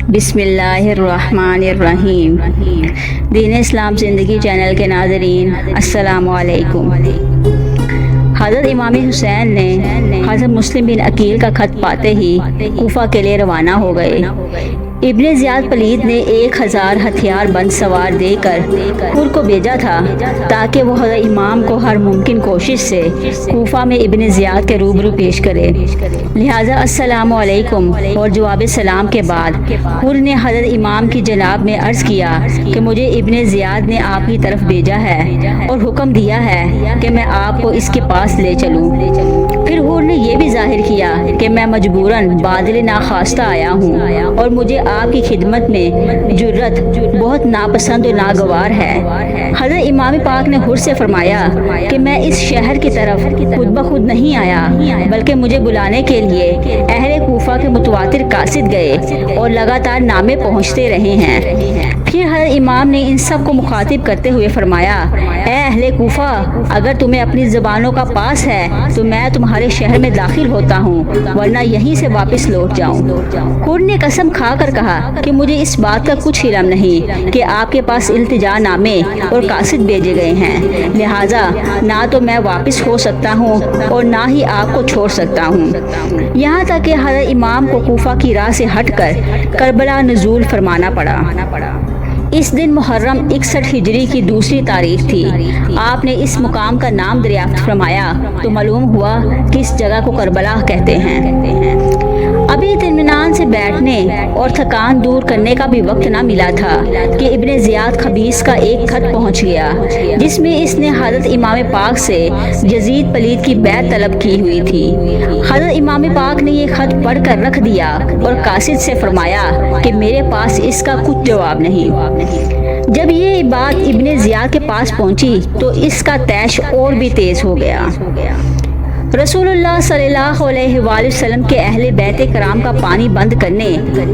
بسم اللہ الرحمن الرحیم۔ دین اسلام زندگی چینل کے ناظرین السلام علیکم۔ حضرت امام حسین نے حضرت مسلم بن عقیل کا خط پاتے ہی کوفہ کے لیے روانہ ہو گئے۔ ابن زیاد پلید نے 1000 ہتھیار بند سوار دے کر حر کو بھیجا تھا تاکہ وہ حضرت امام کو ہر ممکن کوشش سے کوفہ میں ابن زیاد کے روبرو پیش کرے۔ لہٰذا السلام علیکم اور جواب سلام کے بعد حر نے حضرت امام کی جناب میں عرض کیا کہ مجھے ابن زیاد نے آپ کی طرف بھیجا ہے اور حکم دیا ہے کہ میں آپ کو اس کے پاس لے چلوں۔ پھر حر نے یہ بھی ظاہر کیا کہ میں مجبوراً بادل ناخواستہ آیا ہوں اور مجھے آپ کی خدمت میں جرت بہت ناپسند و ناگوار ہے۔ حضرت امام پاک نے حر سے فرمایا کہ میں اس شہر کی طرف خود بخود نہیں آیا بلکہ مجھے بلانے کے لیے اہل کوفہ کے متواتر قاصد گئے اور لگاتار نامے پہنچتے رہے ہیں۔ پھر حضرت امام نے ان سب کو مخاطب کرتے ہوئے فرمایا، اے اہل کوفہ، اگر تمہیں اپنی زبانوں کا پاس ہے تو میں تمہارے شہر میں داخل ہوتا ہوں ورنہ یہیں سے واپس لوٹ جاؤں۔ حر نے قسم کھا کر کہا کہ مجھے اس بات کا کچھ علم نہیں کہ آپ کے پاس التجا نامے اور قاصد بھیجے گئے ہیں، لہٰذا نہ تو میں واپس ہو سکتا ہوں اور نہ ہی آپ کو چھوڑ سکتا ہوں۔ یہاں تک کہ حضرت امام کو کوفہ کی راہ سے ہٹ کر کربلا نزول فرمانا پڑا۔ اس دن محرم 61 ہجری کی دوسری تاریخ تھی۔ آپ نے اس مقام کا نام دریافت فرمایا تو معلوم ہوا کہ اس جگہ کو کربلا کہتے ہیں۔ ابھی اطمینان سے بیٹھنے اور تھکان دور کرنے کا بھی وقت نہ ملا تھا کہ ابن زیاد خبیث کا ایک خط پہنچ گیا جس میں اس نے حضرت امام پاک سے یزید پلید کی بیعت طلب کی ہوئی تھی۔ حضرت امام پاک نے یہ خط پڑھ کر رکھ دیا اور قاصد سے فرمایا کہ میرے پاس اس کا کچھ جواب نہیں۔ جب یہ بات ابن زیاد کے پاس پہنچی تو اس کا طیش اور بھی تیز ہو گیا۔ رسول اللہ صلی اللہ علیہ وآلہ وسلم کے اہل بیت کرام کا پانی بند کرنے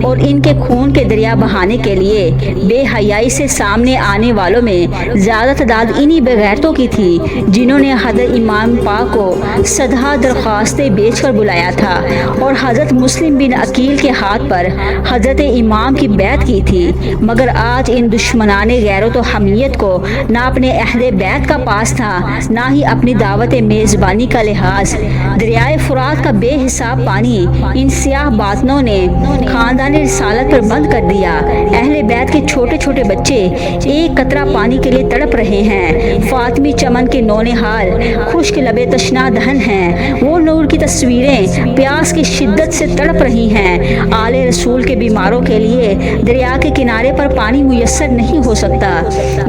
اور ان کے خون کے دریا بہانے کے لیے بے حیائی سے سامنے آنے والوں میں زیادہ تعداد انہی بغیرتوں کی تھی جنہوں نے حضرت امام پاک کو سدھا درخواستیں بیچ کر بلایا تھا اور حضرت مسلم بن عقیل کے ہاتھ پر حضرت امام کی بیعت کی تھی، مگر آج ان دشمنان غیرت و حمیت کو نہ اپنے اہل بیت کا پاس تھا نہ ہی اپنی دعوت میزبانی کا لحاظ۔ دریائے فرات کا بے حساب پانی ان سیاہ باطنوں نے خاندان رسالت پر بند کر دیا۔ اہل بیت کے چھوٹے چھوٹے بچے ایک قطرہ پانی کے لیے تڑپ رہے ہیں۔ فاطمی چمن کے نونہال خشک لبے تشنا دہن ہیں۔ وہ نور کی تصویریں پیاس کی شدت سے تڑپ رہی ہیں۔ آل رسول کے بیماروں کے لیے دریا کے کنارے پر پانی میسر نہیں ہو سکتا۔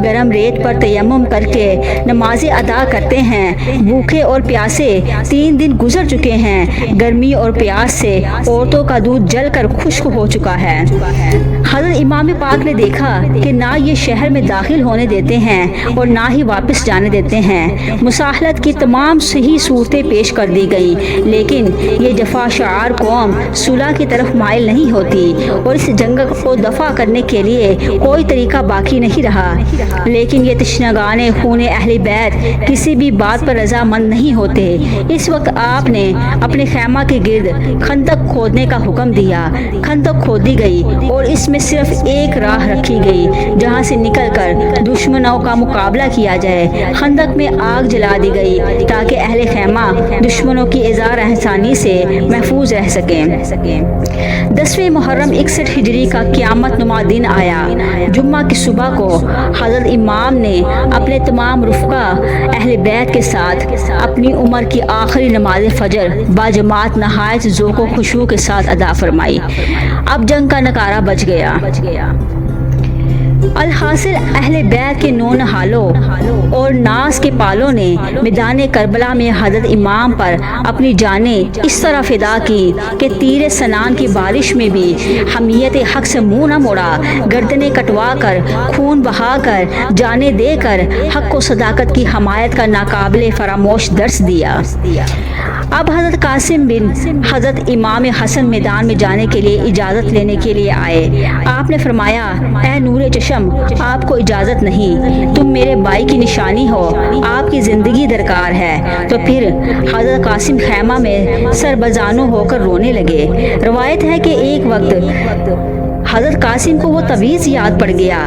گرم ریت پر تیمم کر کے نمازیں ادا کرتے ہیں۔ بھوکے اور پیاسے 3 دن گزر چکے ہیں۔ گرمی اور پیاس سے عورتوں کا دودھ جل کر خشک ہو چکا ہے۔ حضرت امام پاک نے دیکھا کہ نہ یہ شہر میں داخل ہونے دیتے ہیں اور نہ ہی واپس جانے دیتے ہیں۔ مساحلت کی تمام صحیح صورتیں پیش کر دی گئیں لیکن یہ جفا شعار قوم صلح کی طرف مائل نہیں ہوتی اور اس جنگ کو دفع کرنے کے لیے کوئی طریقہ باقی نہیں رہا۔ لیکن یہ تشنگان خون اہل بیت کسی بھی بات پر رضامند نہیں ہوتے۔ اس وقت آپ نے اپنے خیمہ کے گرد خندق کھودنے کا حکم دیا۔ خندق کھودی گئی اور اس میں صرف ایک راہ رکھی گئی جہاں سے نکل کر دشمنوں کا مقابلہ کیا جائے۔ خندق میں آگ جلا دی گئی تاکہ اہل خیمہ دشمنوں کی اظہار احسانی سے محفوظ رہ سکیں۔ 10ویں محرم 61 ہجری کا قیامت نما دن آیا۔ جمعہ کی صبح کو حضرت امام نے اپنے تمام رفقا اہل بیت کے ساتھ اپنی عمر کی آخری نماز فجر باجماعت نہایت ذوق و خشوع کے ساتھ ادا فرمائی۔ اب جنگ کا نکارہ بج گیا۔ الحاصل اہل بیت کے نونہالوں اور ناز کے پالوں نے میدان کربلا میں حضرت امام پر اپنی جانیں اس طرح فدا کی کہ تیر سنان کی بارش میں بھی حمیت حق سے منہ نہ موڑا۔ گردنیں کٹوا کر، خون بہا کر، جانیں دے کر حق و صداقت کی حمایت کا ناقابل فراموش درس دیا۔ اب حضرت قاسم بن حضرت امام حسن میدان میں جانے کے لیے اجازت لینے کے لیے آئے۔ آپ نے فرمایا، اے نور چشم، آپ کو اجازت نہیں، تم میرے بھائی کی نشانی ہو، آپ کی زندگی درکار ہے۔ تو پھر حضرت قاسم خیمہ میں سربزانو ہو کر رونے لگے۔ روایت ہے کہ ایک وقت حضرت قاسم کو وہ تویز یاد پڑ گیا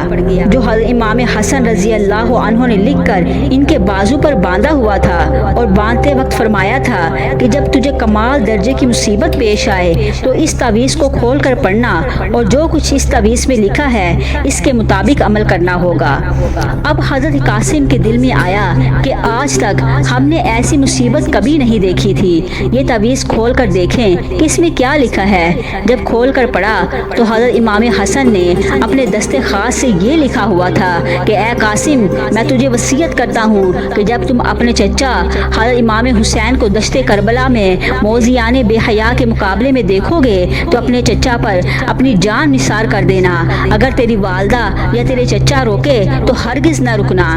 جو حضرت امام حسن رضی اللہ عنہ نے لکھ کر ان کے بازو پر باندھا ہوا تھا، اور باندھتے وقت فرمایا تھا کہ جب تجھے کمال درجے کی مصیبت پیش آئے تو اس تویز کو کھول کر پڑھنا، اور جو کچھ اس تویز میں لکھا ہے اس کے مطابق عمل کرنا ہوگا۔ اب حضرت قاسم کے دل میں آیا کہ آج تک ہم نے ایسی مصیبت کبھی نہیں دیکھی تھی، یہ تویز کھول کر دیکھیں کہ اس میں کیا لکھا ہے۔ جب کھول کر پڑھا تو حضرت امام حسن نے اپنے دستے خاص سے یہ لکھا ہوا تھا کہ اے قاسم، میں تجھے وصیت کرتا ہوں کہ جب تم اپنے چچا حضرت امام حسین کو دشت کربلا میں موذیان بے حیا کے مقابلے میں دیکھو گے تو اپنے چچا پر اپنی جان نثار کر دینا، اگر تیری والدہ یا تیرے چچا روکے تو ہرگز نہ رکنا،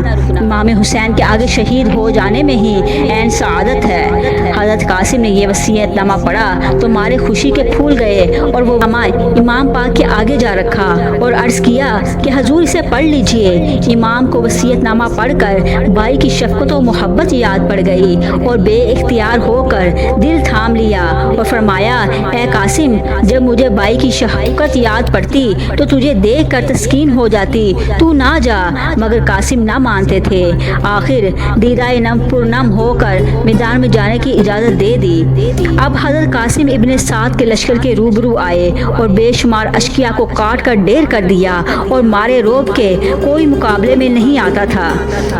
امام حسین کے آگے شہید ہو جانے میں ہی عین سعادت ہے۔ حضرت قاسم نے یہ وصیت نامہ پڑھا تو مارے خوشی کے پھول گئے، اور وہ امام پاک کے آگے جا رکھا اور عرض کیا کہ حضور اسے پڑھ لیجئے۔ امام کو وصیت نامہ پڑھ کر بھائی کی شفقت و محبت یاد پڑ گئی، اور بے اختیار ہو کر دل تھام لیا اور فرمایا اے قاسم، جب مجھے بھائی کی شفقت یاد پڑتی تو تجھے دیکھ کر تسکین ہو جاتی، تو نہ جا، مگر قاسم نہ مانتے تھے۔ آخر دیدائے نم پرنم ہو کر میدان میں جانے کی اجازت دے دی۔ اب حضرت قاسم ابن سعد کے لشکر کے روبرو آئے اور بے شمار اشقیا کو کاٹ کر ڈھیر کر دیا، اور مارے روب کے کوئی مقابلے میں نہیں آتا تھا۔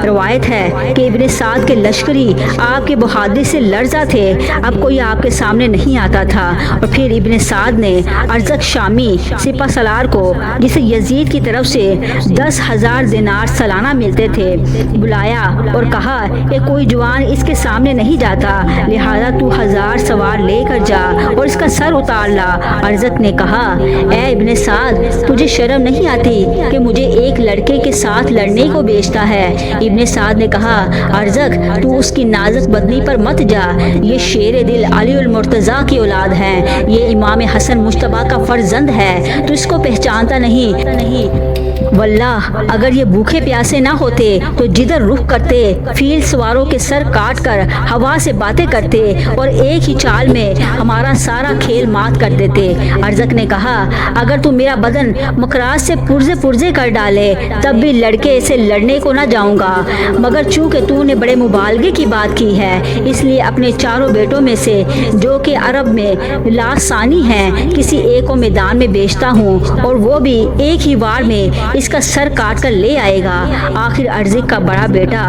روایت ہے کہ ابن سعد کے لشکری آپ کے بہادری سے لرزا تھے، اب کوئی آپ کے سامنے نہیں آتا تھا۔ اور پھر ابن سعد نے ارزق شامی سپہ سالار کو، جسے یزید کی طرف سے 10,000 دینار سالانہ ملتے تھے، بلایا اور کہا کہ کوئی جوان اس کے سامنے نہیں جاتا، لہذا تو 1000 سوار لے کر جا اور اس کا سر اتار لا۔ ارزق نے کہا اے ابن سعد، تجھے شرم نہیں آتی کہ مجھے ایک لڑکے کے ساتھ لڑنے کو بیچتا ہے؟ ابن سعد نے کہا ارزق، تو اس کی نازک بدنی پر مت جا، یہ شیر دل علی المرتضیٰ کی اولاد ہے، یہ امام حسن مجتبیٰ کا فرزند ہے، تو اس کو پہچانتا نہیں؟ واللہ اگر یہ بھوکے پیاسے نہ ہوتے تو جدھر رخ کرتے فیل سواروں کے سر کاٹ کر ہوا سے باتیں کرتے اور ایک ہی چال میں ہمارا سارا کھیل مات کر دیتے۔ ارزق نے کہا اگر تو میرا بدن مکراس سے پرزے کر ڈالے تب بھی لڑکے سے لڑنے کو نہ جاؤں گا، مگر چونکہ تو نے بڑے مبالغے کی بات کی ہے اس لیے اپنے چاروں بیٹوں میں سے جو کہ عرب میں لاسانی ہیں کسی ایک کو میدان میں بیچتا ہوں، اور وہ بھی ایک ہی وار میں اس کا سر کاٹ کر لے آئے گا۔ آخر ارزق کا بڑا بیٹا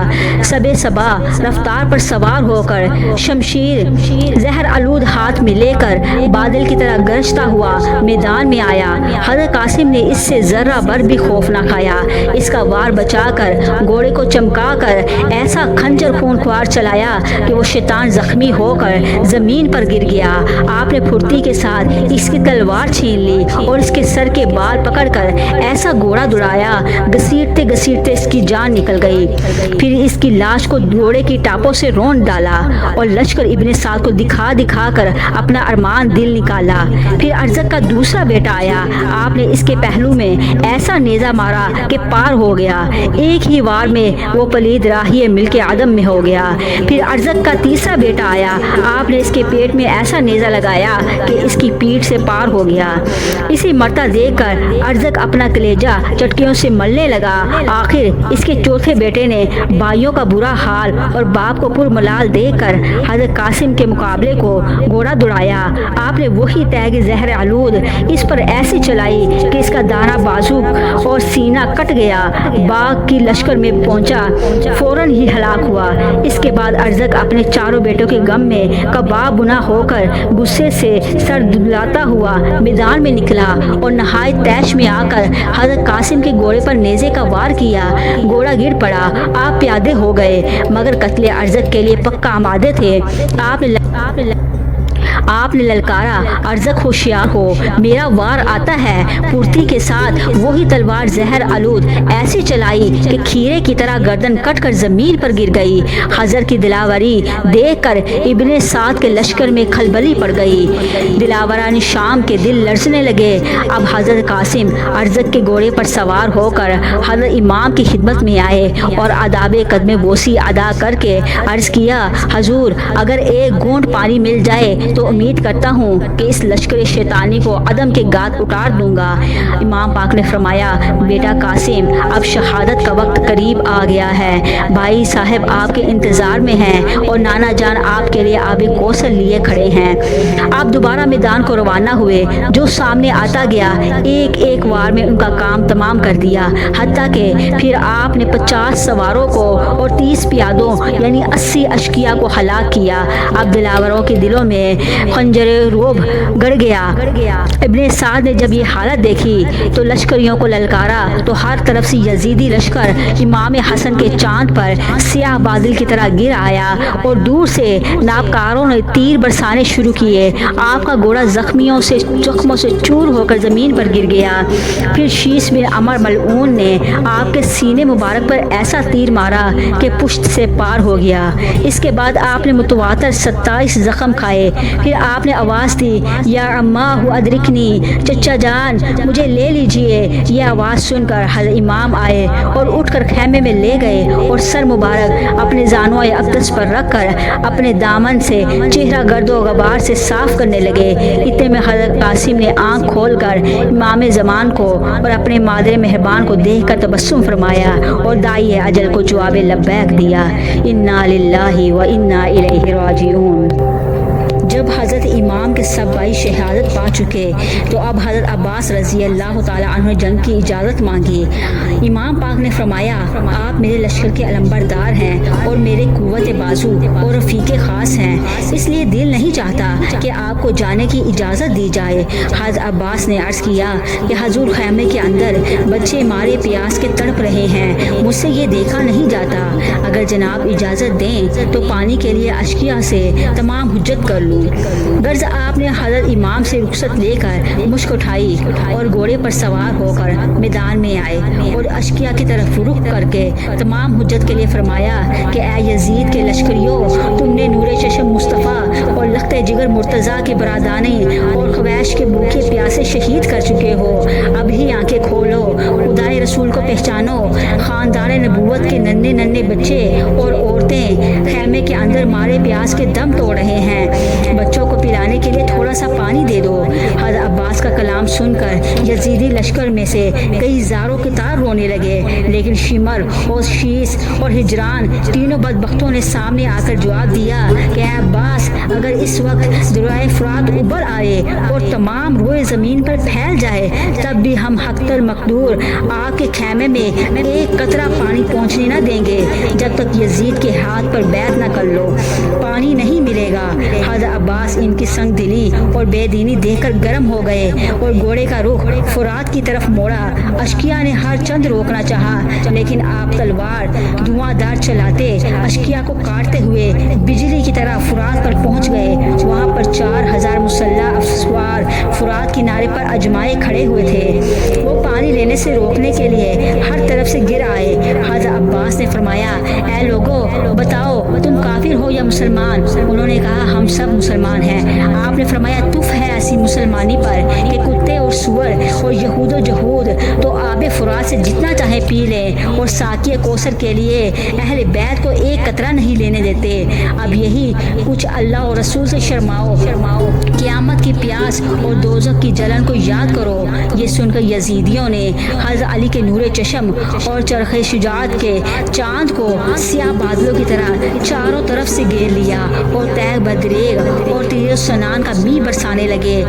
صبا رفتار پر سوار ہو کر شمشیر زہر آلود ہاتھ میں لے کر بادل کی طرح گرجتا ہوا میدان میں آیا۔ حضرت قاسم نے اس سے ذرہ بھر بھی خوف نہ کھایا، اس کا وار بچا کر گھوڑے کو چمکا کر ایسا خنجر خون خوار چلایا کہ وہ شیطان زخمی ہو کر زمین پر گر گیا۔ آپ نے پھرتی کے ساتھ اس کی تلوار چھین لی اور اس کے سر کے بال پکڑ کر ایسا گھوڑا دوڑایا، گھسیٹتے گھسیٹتے اس کی جان نکل گئی۔ پھر اس کی لاش کو گھوڑے کی ٹاپوں سے رون ڈالا اور لشکر ابن سعد کو دکھا دکھا کر اپنا ارمان دل نکالا۔ پھر ارزق کا دوسرا بیٹا آیا، آپ نے اس کے پہلو میں ایسا نیزہ مارا کہ پار ہو گیا، ایک ہی وار میں وہ پلید راہی ملک عدم میں ہو گیا۔ پھر ارزق کا تیسرا بیٹا آیا، آپ نے اس کے پیٹ میں ایسا نیزہ لگایا کہ اس کی پیٹھ سے پار ہو گیا۔ اسی مرتا دیکھ کر ارزق اپنا کلیجہ چٹکیوں سے ملنے لگا۔ آخر اس کے چوتھے بیٹے نے بھائیوں کا برا حال اور باپ کو پرملال دیکھ کر حضرت قاسم کے مقابلے کو گھوڑا دوڑایا۔ آپ نے وہی تیگ زہر آلود اس پر ایسی چلائی کہ اس کا دانا بازو اور سینہ کٹ گیا، باغ کی لشکر میں پہنچا، فوراً ہی ہلاک ہوا۔ اس کے بعد ارزق اپنے چاروں بیٹوں کے غم میں کباب بنا ہو کر غصے سے سر دبلاتا ہوا میدان میں نکلا اور نہایت تیش میں آ کر حضرت قاسم کے گھوڑے پر نیزے کا وار کیا۔ گھوڑا گر پڑا، آپ پیادے ہو گئے، مگر قتل ارزق کے لیے پکا آمادے تھے۔ آپ نے للکارا ارزق ہوشیار ہو، میرا وار آتا ہے۔ پھرتی کے ساتھ وہی تلوار زہر آلود ایسی چلائی کہ کھیرے کی طرح گردن کٹ کر زمین پر گر گئی۔ حضرت کی دلاوری دیکھ کر ابن سعد کے لشکر میں کھلبلی پڑ گئی، دلاوران شام کے دل لرزنے لگے۔ اب حضرت قاسم ارزق کے گھوڑے پر سوار ہو کر حضرت امام کی خدمت میں آئے اور آداب قدم بوسی ادا کر کے عرض کیا حضور اگر ایک گھونٹ پانی مل جائے تو امید کرتا ہوں کہ اس لشکر شیطانی کو عدم کے گات اتار دوں گا۔ امام پاک نے فرمایا بیٹا قاسم اب شہادت کا وقت قریب آ گیا ہے، بھائی صاحب آپ کے انتظار میں ہیں اور نانا جان آپ کے لیے آب کوثر لیے کھڑے ہیں۔ آپ دوبارہ میدان کو روانہ ہوئے، جو سامنے آتا گیا ایک ایک وار میں ان کا کام تمام کر دیا، حتیٰ کہ پھر آپ نے 50 سواروں کو اور 30 پیادوں یعنی 80 اشقیاء کو ہلاک کیا۔ اب دلاوروں کے دلوں میں خنجر روب گڑ گیا۔ ابن سعد نے جب یہ حالت دیکھی تو لشکریوں کو للکارا تو ہر طرف سے یزیدی لشکر امام حسن کے چاند پر سیاہ بادل کی طرح گر آیا اور دور سے نابکاروں نے تیر برسانے شروع کیے۔ آپ کا گھوڑا زخموں سے چور ہو کر زمین پر گر گیا۔ پھر شیس بن عمر ملعون نے آپ کے سینے مبارک پر ایسا تیر مارا کہ پشت سے پار ہو گیا۔ اس کے بعد آپ نے متواتر 27 زخم کھائے۔ پھر آپ نے آواز دی یا عماہ ادرکنی، چچا جان مجھے لے لیجئے۔ یہ آواز سن کر حضرت امام آئے اور اٹھ کر خیمے میں لے گئے اور سر مبارک اپنے زانوء اقدس پر رکھ کر اپنے دامن سے چہرہ گرد و غبار سے صاف کرنے لگے۔ اتنے میں حضرت قاسم نے آنکھ کھول کر امام زمان کو اور اپنے مادر مہربان کو دیکھ کر تبسم فرمایا اور داعی اجل کو جواب لبیک دیا۔ انا للہ و انا الیہ راجعون۔ جب حضرت امام کے سب بھائی شہادت پا چکے تو اب حضرت عباس رضی اللہ تعالیٰ عنہ جنگ کی اجازت مانگی۔ امام پاک نے فرمایا آپ میرے لشکر کے علمبردار ہیں اور میرے قوت بازو اور رفیق خاص ہیں، اس لیے دل نہیں چاہتا کہ آپ کو جانے کی اجازت دی جائے۔ حضرت عباس نے عرض کیا کہ حضور خیمے کے اندر بچے مارے پیاس کے تڑپ رہے ہیں، مجھ سے یہ دیکھا نہیں جاتا، اگر جناب اجازت دیں تو پانی کے لیے اشقیاء سے تمام حجت کر لوں۔ غرض آپ نے حضرت امام سے رخصت لے کر مشک اٹھائی اور گھوڑے پر سوار ہو کر میدان میں آئے اور اشقیاء کی طرف رخ کر کے تمام حجت کے لیے فرمایا کہ اے یزید کے لشکریوں، تم نے نور چشم مصطفیٰ اور لخت جگر مرتضیٰ کے برادانے اور خویش کے بھوکے پیاسے شہید کر چکے ہو، اب ہی آنکھیں کھولو، خدائے رسول کو پہچانو۔ خاندان نبوت کے ننھے ننھے بچے اور عورتیں خیمے کے اندر مارے پیاس کے دم توڑ رہے ہیں، بچوں کو پلانے کے لیے تھوڑا سا پانی دے دو۔ حضرت عباس کا کلام سن کر یزیدی لشکر میں سے کئی زاروں کے تار رونے لگے، لیکن شمر اور شیس اور ہجران تینوں بدبختوں نے سامنے آ کر جواب دیا کہ اے عباس اگر اس وقت دریائے فرات ابھر آئے اور تمام روئے زمین پر پھیل جائے تب بھی ہم حقتر مقدور آپ کے خیمے میں ایک قطرہ پانی پہنچنے نہ دیں گے جب تک یزید کے ہاتھ پر بیعت نہ کر لو، پانی نہیں ملے گا۔ حضرت عباس ان کی سنگ دلی اور بے دینی دیکھ کر گرم ہو گئے اور گھوڑے کا رخ فرات کی طرف موڑا۔ اشقیاء نے ہر چند روکنا چاہا لیکن آپ تلوار دھواں دار چلاتے اشقیاء کو کاٹتے ہوئے بجلی کی طرح فرات پر پہنچ گئے۔ وہاں پر 4000 مسلح افسوار فرات کنارے پر اجمائے کھڑے ہوئے تھے، وہ پانی لینے سے روکنے کے لیے ہر طرف سے گر آئے۔ حضرت عباس نے فرمایا اے لوگو بتاؤ تم کافر ہو یا مسلمان؟ انہوں نے کہا ہم سب مسلمان ہیں۔ آپ نے فرمایا تف ہے ایسی مسلمانی پر کہ کتے اور سور اور یہود و جہود تو آب فرات سے جتنا چاہے پی لیں اور ساقی کوثر کے لیے اہل بیت کو ایک قطرہ نہیں لینے دیتے۔ اب یہی کچھ اللہ اور رسول سے شرماؤ، قیامت کی پیاس اور دوزخ کی جلن کو یاد کرو۔ یہ سن کر یزیدیوں نے حضرت علی کے نور چشم اور چرخ شجاعت کے چاند کو سیاہ بادلوں کی طرح چاروں طرف سے گھیر لیا اور تیغ بدریغ اور تیر سنان کا می برسانے لگے۔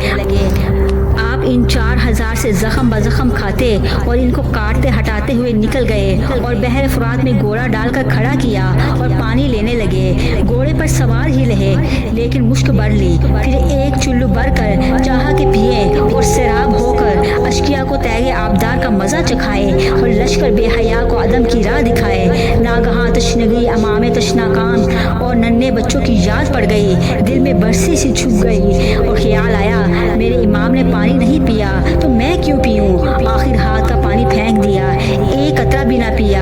آپ ان 4000 سے زخم بزخم کھاتے اور ان کو کاٹتے ہٹاتے ہوئے نکل گئے اور بحر فرات میں گھوڑا ڈال کر کھڑا کیا اور پانی لینے لگے۔ گھوڑے پر سوار ہی رہے لیکن مشک بھر لی، پھر ایک چلو بھر کر چاہا کہ پیے اور سیراب ہو کر اشقیاء کو تیغ آبدار کا مزہ چکھائے اور لشکر بے حیا کو عدم کی راہ دکھائے۔ ناگہاں تشنگی امام تشناکان اور ننھے بچوں کی یاد پڑ گئی، دل میں برسی سی چھپ گئی اور خیال آیا میرے امام نے پانی نہیں پیا تو میں کیوں پیوں؟ آخر ہاتھ کا پانی پھینک دیا، ایک قطرہ بھی نہ پیا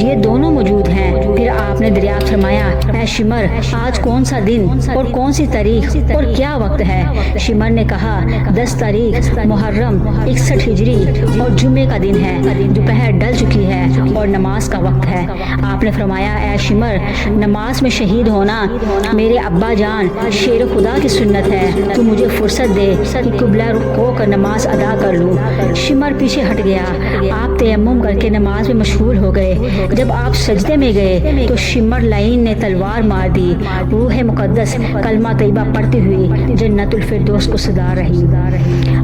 یہ دونوں موجود ہیں۔ پھر آپ نے دریافت فرمایا اے شمر آج کون سا دن اور کون سی تاریخ اور کیا وقت ہے؟ شمر نے کہا 10 تاریخ محرم 61 ہجری اور جمعے کا دن ہے، دوپہر ڈل چکی ہے اور نماز کا وقت ہے۔ آپ نے فرمایا اے شمر نماز میں شہید ہونا میرے ابا جان شیر خدا کی سنت ہے، تو مجھے فرصت دے کہ قبلہ رخ ہو کر نماز ادا کر لوں۔ شمر پیچھے ہٹ گیا، آپ تیمم کر کے نماز میں مشغول ہو گئے۔ جب آپ سجدے میں گئے تو شمر لعین نے تلوار مار دی، روح مقدس کلمہ طیبہ پڑھتی ہوئی جنت الفردوس کو صدا رہی۔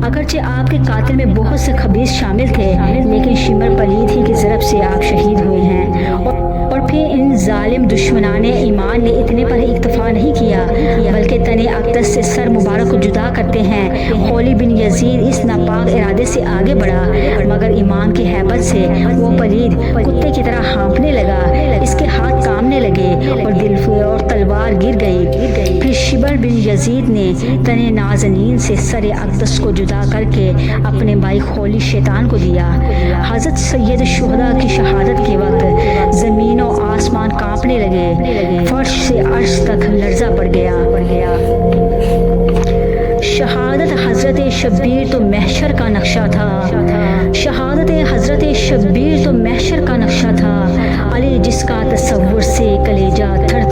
اگرچہ آپ کے قاتل میں بہت سے خبیث شامل تھے، لیکن شمر پلید ہی کی ضرب سے آپ شہید ہوئے ہیں۔ اور پھر ان ظالم دشمنان ایمان نے اتنے پر ہی اکتفا نہیں کیا، بلکہ تن اقدس سے سر مبارک کو جدا کرتے ہیں خولی بن یزید اس ناپاک ارادے سے آگے بڑھا، مگر ایمان کی ہیبت سے وہ پلید کتے کی طرح ہانپنے لگا، اس کے ہاتھ کامنے لگے اور دل اور تلوار گر گئی۔ پھر شبر بن یزید نے تن نازنین سے سر اقدس کو جدا کر کے اپنے بھائی خولی شیطان کو دیا۔ حضرت سید الشہداء کی شہادت کے وقت زمین و آسمان کانپنے لگے، فرش سے عرش تک لرزہ پڑ گیا۔ شہادت حضرت شبیر تو محشر کا نقشہ تھا، شہادت حضرت شبیر تو محشر کا نقشہ تھا، علی جس کا تصور سے کلیجہ تھر